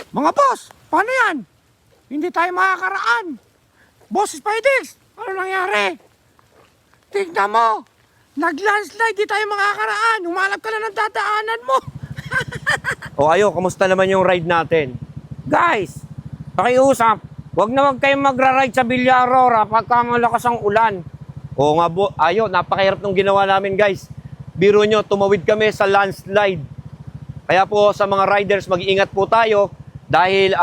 Mga boss, paano yan? Hindi tayo makakaraan. Boss Spidix, ano nangyari? Tignan mo, nag-landslide, di tayo makakaraan. Humalap ka na ng dadaanan mo. O ayo, kamusta naman yung ride natin? Guys, pakiusap, wag na wag kayong magra-ride sa Villaroa pagka malakas ang ulan. O nga po, ayo, napakahirap nung ginawa namin guys. Biro nyo, tumawid kami sa landslide. Kaya po sa mga riders, mag-iingat po tayo dahil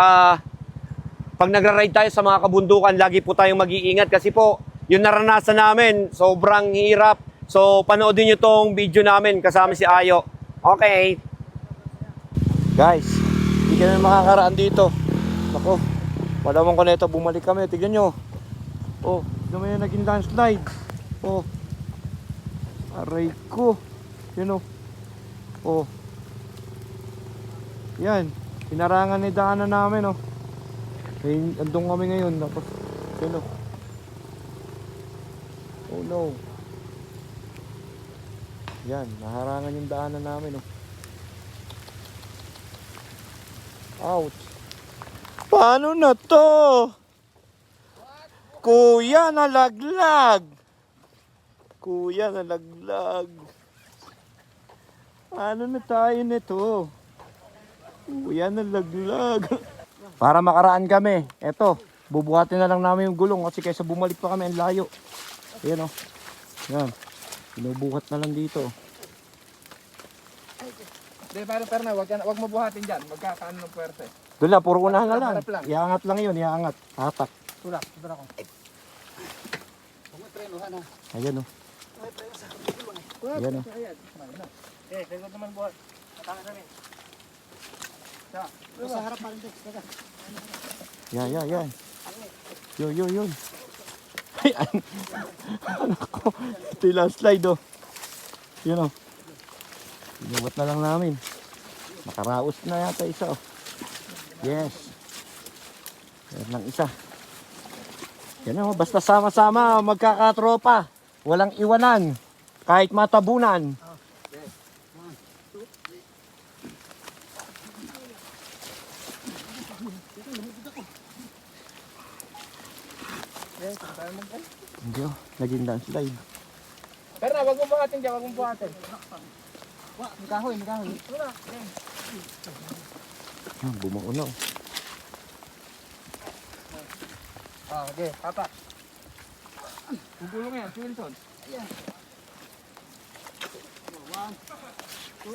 pag nagra-ride tayo sa mga kabundukan, lagi po tayong mag-iingat kasi po, yung naranasan namin, sobrang hirap. So, panoodin nyo tong video namin kasama si Ayo. Okay. Guys, hindi kami makakaraan dito. Ako, malamang ko na ito, bumalik kami. Tignan nyo. Oh, tignan mo yung naging landslide. Oh, aray ko. Yun oh. Oh. Yan, pinarangan ni daanan namin oh. Andun kami ngayon. Tapos, yun oh. Oh no. Yan, naharangan yung daanan namin oh. Ouch. Paano na to? Kuya, nalaglag. Kuya, nalaglag. Paano na tayo nito? Kuya, nalaglag. Para makaraan kami, eto, bubuhatin na lang namin yung gulong kasi kaysa bumalik pa kami ang layo. Ayan o. Yan. Binubuhat na lang dito. Hindi, pero na, wag mo buhatin dyan. Magkakaano ng puwerte. Doon lang, puro unahan na lang. Harap lang. Iangat lang yun, iangat. Hatak. Tulak, tulak ako. Ayan o. Ayan o. Eh, sagot naman buhat. Matanga na rin. Sa harap pa rin. Yan. Yun. Ay, anak ko. Ito yung last slide oh. Yun oh. Binubat na lang namin. Nakaraos na yata isa oh. Yes. Meron lang isa. Yan oh, basta sama-sama, magkakatropa. Walang iwanan. Kahit matabunan. Hindi oh, naging landslide. Pero na, wag mo buhatin dyan, wag mo buhatin. Magahoy. Tulak. Bumuo na oh. Okay, papa. Gugulong yan, si Wilson. Ayan. 1, 2,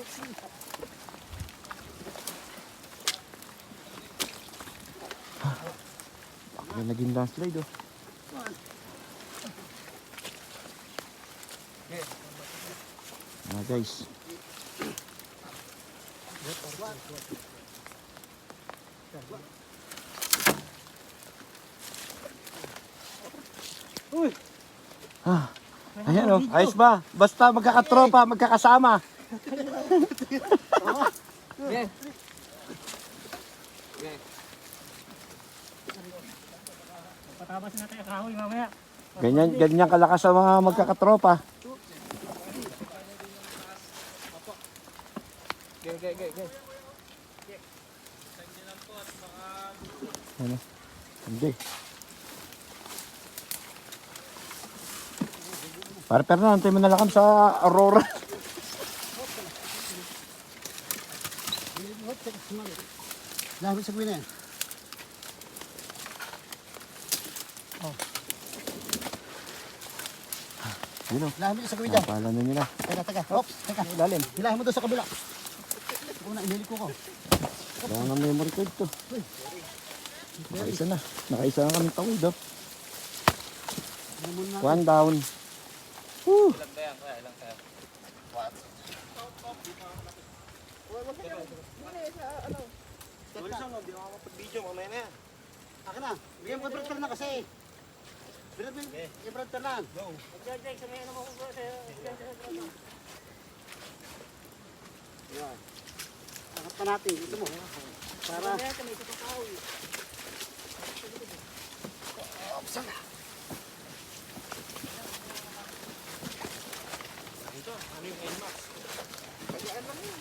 3. Yan naging landslide oh. Guys. Uy. Ayan oh, ayos ba? Basta magkakatropa, magkakasama. Okay. Patabasin natin ang kahoy mamaya. Ganyan kalakas sa mga magkakatropa. Okay. Ano? Hindi. Pero antay mo na lang kami sa Aurora. Lahot sa kuwina yan. Yun o. Hilahin mo sa kuwina dyan. Napala na nila. Teka. Oops, teka. Lalim. Hilahin mo doon sa kabila. Una, iniliko ko. Kaya nga memory card to. Nakaisa na. Nakaisa na kami tawid oh. One down. Woo! Ilang ba yan? Ilang tayo? Wilson, hindi ako makapag-video. Mamaya na yan. Akin na. Bigyan mo brother na kasi. Bigyan brother na. Go. Yan. Angat pa natin. Ito mo. Para. Opsan na. Ito, ano yung NMAX? Kayaan lang yun.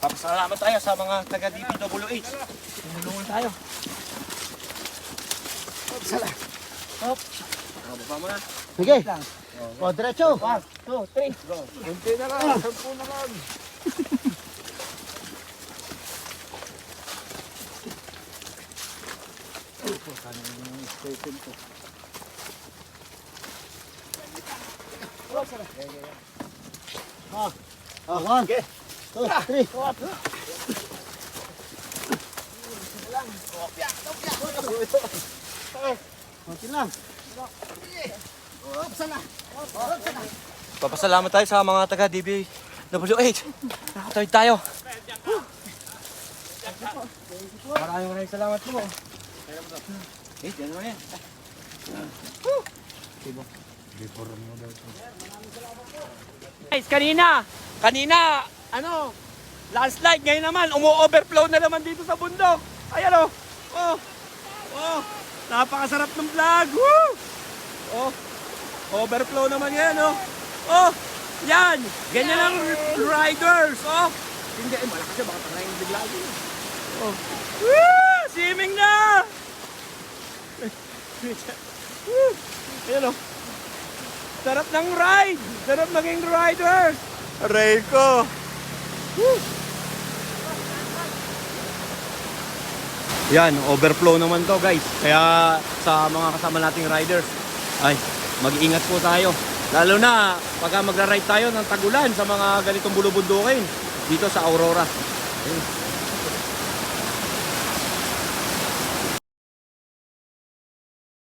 Papasalamat tayo sa mga taga-DPWH. Tumulungan tayo. Baba mo na. Sige. O, diretso. 1, 2, 3. Kunti na lang, 10 na lang. O, 1, 2, 3. Kunti lang. Papasalamat tayo sa mga taga DPWH. Nakatawid tayo. Maraming salamat po. Yan mo yan. Guys, kanina, landslide. Ngayon naman, umu-overflow na naman dito sa bundok. Ayan o. Napakasarap ng vlog. Woo! Overflow naman yan, yan. Ganyan ang riders, Hindi, malakas siya, baka tangayin bigla. Woo! Swimming na! Ayan, sarap ng ride! Sarap maging rider! Aray ko! Yan, overflow naman to guys. Kaya sa mga kasama nating riders, ay, mag-iingat po tayo. Lalo na pagka magra-ride tayo ng tagulan sa mga ganitong bulubundukin dito sa Aurora. Ayun.